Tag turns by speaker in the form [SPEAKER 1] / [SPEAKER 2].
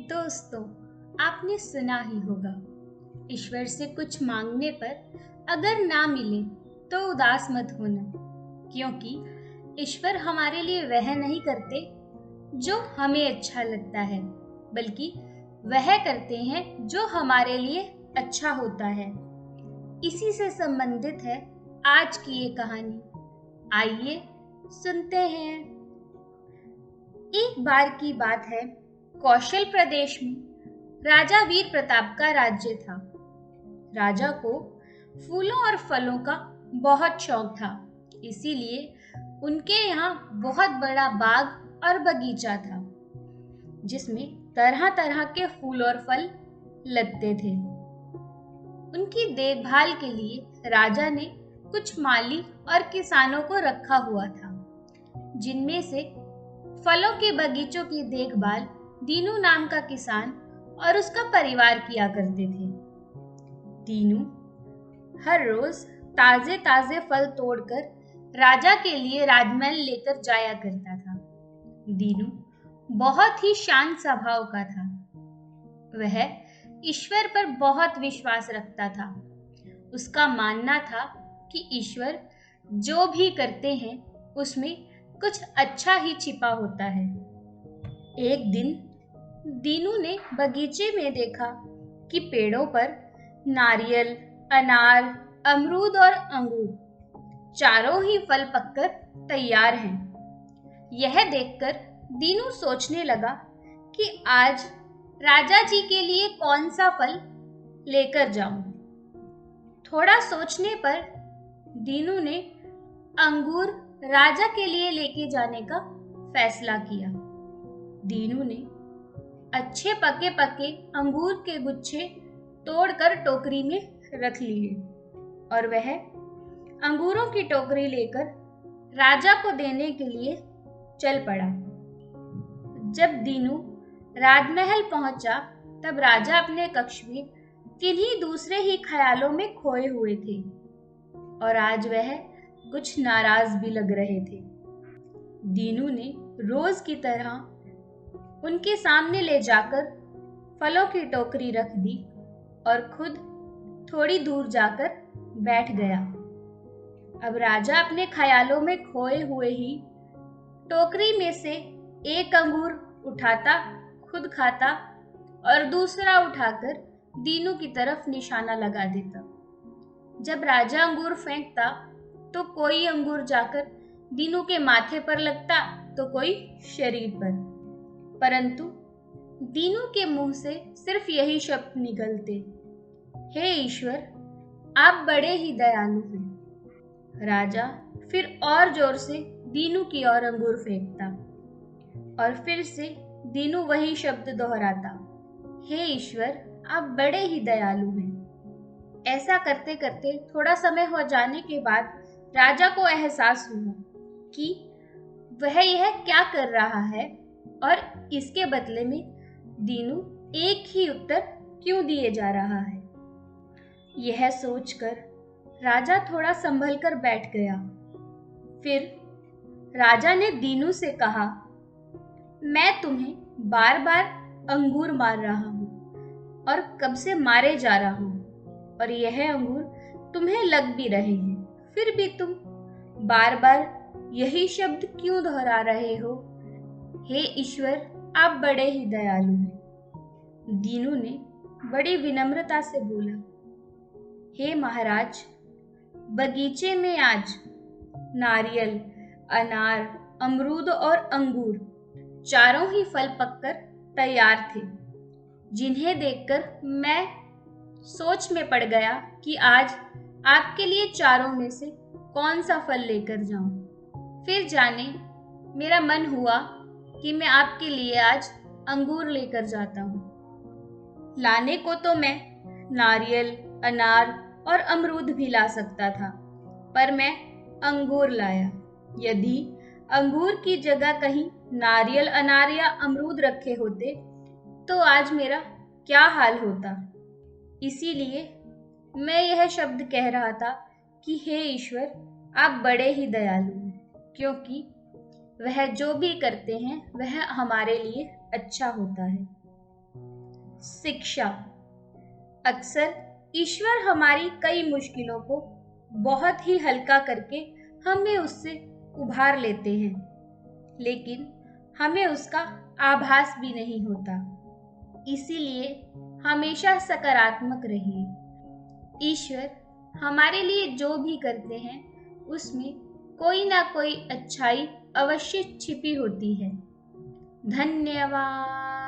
[SPEAKER 1] दोस्तों, आपने सुना ही होगा, ईश्वर से कुछ मांगने पर अगर ना मिले तो उदास मत होना, क्योंकि ईश्वर हमारे लिए वह नहीं करते जो हमें अच्छा लगता है, बल्कि वह करते हैं जो हमारे लिए अच्छा होता है। इसी से संबंधित है आज की ये कहानी। आइए सुनते हैं। एक बार की बात है, कौशल प्रदेश में राजा वीर प्रताप का राज्य था। राजा को फूलों और फलों का बहुत शौक था, इसीलिए उनके यहाँ बहुत बड़ा बाग और बगीचा था, जिसमें तरह तरह के फूल और फल लगते थे। उनकी देखभाल के लिए राजा ने कुछ माली और किसानों को रखा हुआ था, जिनमें से फलों के बगीचों की देखभाल दीनू नाम का किसान और उसका परिवार किया करते थे। दीनू हर रोज ताजे ताजे फल तोड़कर राजा के लिए राजमहल लेकर जाया करता था। दीनू बहुत ही शांत स्वभाव का था। वह ईश्वर पर बहुत विश्वास रखता था। उसका मानना था कि ईश्वर जो भी करते हैं उसमें कुछ अच्छा ही छिपा होता है। एक दिन दीनू ने बगीचे में देखा कि पेड़ों पर नारियल, अनार, अमरूद और अंगूर चारों ही फल पककर तैयार हैं। यह देखकर दीनू सोचने लगा कि आज राजा जी के लिए कौन सा फल लेकर जाऊं। थोड़ा सोचने पर दीनू ने अंगूर राजा के लिए लेके जाने का फैसला किया। दीनू ने अच्छे पके पके अंगूर के गुच्छे तोड़कर टोकरी में रख लिए और वह अंगूरों की टोकरी लेकर राजा को देने के लिए चल पड़ा। जब दीनू राजमहल पहुंचा, तब राजा अपने कक्ष में किन्हीं दूसरे ही ख्यालों में खोए हुए थे और आज वह कुछ नाराज भी लग रहे थे। दीनू ने रोज की तरह उनके सामने ले जाकर फलों की टोकरी रख दी और खुद थोड़ी दूर जाकर बैठ गया। अब राजा अपने ख्यालों में खोए हुए ही टोकरी में से एक अंगूर उठाता, खुद खाता और दूसरा उठाकर दीनू की तरफ निशाना लगा देता। जब राजा अंगूर फेंकता तो कोई अंगूर जाकर दीनू के माथे पर लगता तो कोई शरीर पर, परंतु दीनू के मुंह से सिर्फ यही शब्द निकलते, हे ईश्वर, आप बड़े ही दयालु हैं। राजा फिर और जोर से दीनू की ओर अंगूर फेंकता और फिर से दीनू वही शब्द दोहराता, हे ईश्वर, आप बड़े ही दयालु हैं। ऐसा करते करते थोड़ा समय हो जाने के बाद राजा को एहसास हुआ कि वह यह क्या कर रहा है और इसके बदले में दीनू एक ही उत्तर क्यों दिए जा रहा है। यह सोचकर राजा थोड़ा संभल कर बैठ गया। फिर राजा ने दीनू से कहा, मैं तुम्हें बार बार अंगूर मार रहा हूँ और कब से मारे जा रहा हूँ और यह अंगूर तुम्हें लग भी रहे हैं, फिर भी तुम बार बार यही शब्द क्यों दोहरा रहे हो। हे ईश्वर, आप बड़े ही दयालु हैं। दीनू ने बड़ी विनम्रता से बोला, हे महाराज, बगीचे में आज नारियल, अनार, अमरूद और अंगूर चारों ही फल पककर तैयार थे, जिन्हें देखकर मैं सोच में पड़ गया कि आज आपके लिए चारों में से कौन सा फल लेकर जाऊं। फिर जाने मेरा मन हुआ कि मैं आपके लिए आज अंगूर लेकर जाता हूँ। लाने को तो मैं नारियल, अनार और अमरूद भी ला सकता था, पर मैं अंगूर लाया। यदि अंगूर की जगह कहीं नारियल, अनार या अमरूद रखे होते तो आज मेरा क्या हाल होता। इसीलिए मैं यह शब्द कह रहा था कि हे ईश्वर, आप बड़े ही दयालु हैं, क्योंकि वह जो भी करते हैं वह हमारे लिए अच्छा होता है। शिक्षा। अक्सर ईश्वर हमारी कई मुश्किलों को बहुत ही हल्का करके हमें उससे उभार लेते हैं, लेकिन हमें उसका आभास भी नहीं होता। इसीलिए हमेशा सकारात्मक रहिए। ईश्वर हमारे लिए जो भी करते हैं उसमें कोई ना कोई अच्छाई अवश्य छिपी होती है। धन्यवाद।